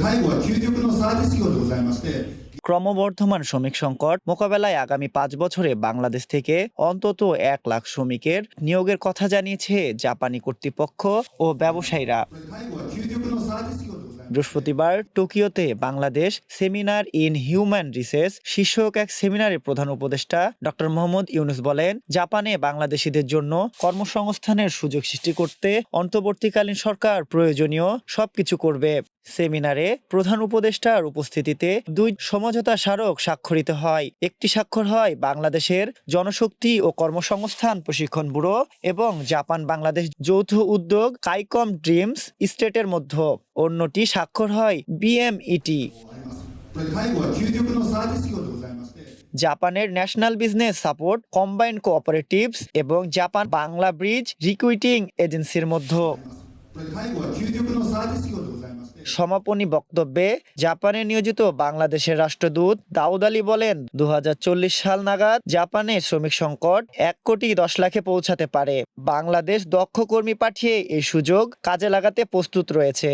介護は究極のサービス業でございまして、ক্রমবর্ধমান শ্রমিক সংকট মোকাবেলায় আগামী 5 বছরে বাংলাদেশ থেকে অন্তত 1 লাখ শ্রমিকের নিয়োগের কথা জানিয়েছে জাপানি কর্তৃপক্ষ ও ব্যবসায়ীরা। 介護は究極のサービス業でございます。 বৃহস্পতিবার টোকিওতে Bangladesh seminar in human resource শীর্ষক এক সেমিনারে প্রধান উপদেষ্টা ডক্টর মোহাম্মদ ইউনুস বলেন, জাপানে বাংলাদেশিদের জন্য কর্মসংস্থানের সুযোগ সৃষ্টি করতে অন্তর্বর্তীকালীন সরকার প্রয়োজনীয় সবকিছু করবে। সেমিনারে প্রধান উপদেষ্টার উপস্থিতিতে 2 সমঝোতা স্মারক স্বাক্ষরিত হয়। একটি স্বাক্ষর হয় বাংলাদেশের জনশক্তি ও কর্মসংস্থান প্রশিক্ষণ ব্যুরো এবং জাপান বাংলাদেশ যৌথ উদ্যোগ কাইকম ড্রিমস স্টেটের মধ্যে। অন্যটি স্বাক্ষর হয় বিএমইটি। 介護は究極のサービス業でございまして、 জাপানের national business support combined cooperatives এবং জাপান বাংলা ব্রিজ রিক্রুটিং এজেন্সির মধ্যে। 介護は究極のサービス業でございまして、 সমাপনী বক্তব্যে জাপানে নিয়োজিত বাংলাদেশের রাষ্ট্রদূত দাউদ আলী বলেন, 2040 সাল নাগাদ জাপানে শ্রমিক সংকট 1,10,00,000-এ পৌঁছাতে পারে। বাংলাদেশ দক্ষ কর্মী পাঠিয়ে এই সুযোগ কাজে লাগাতে প্রস্তুত রয়েছে।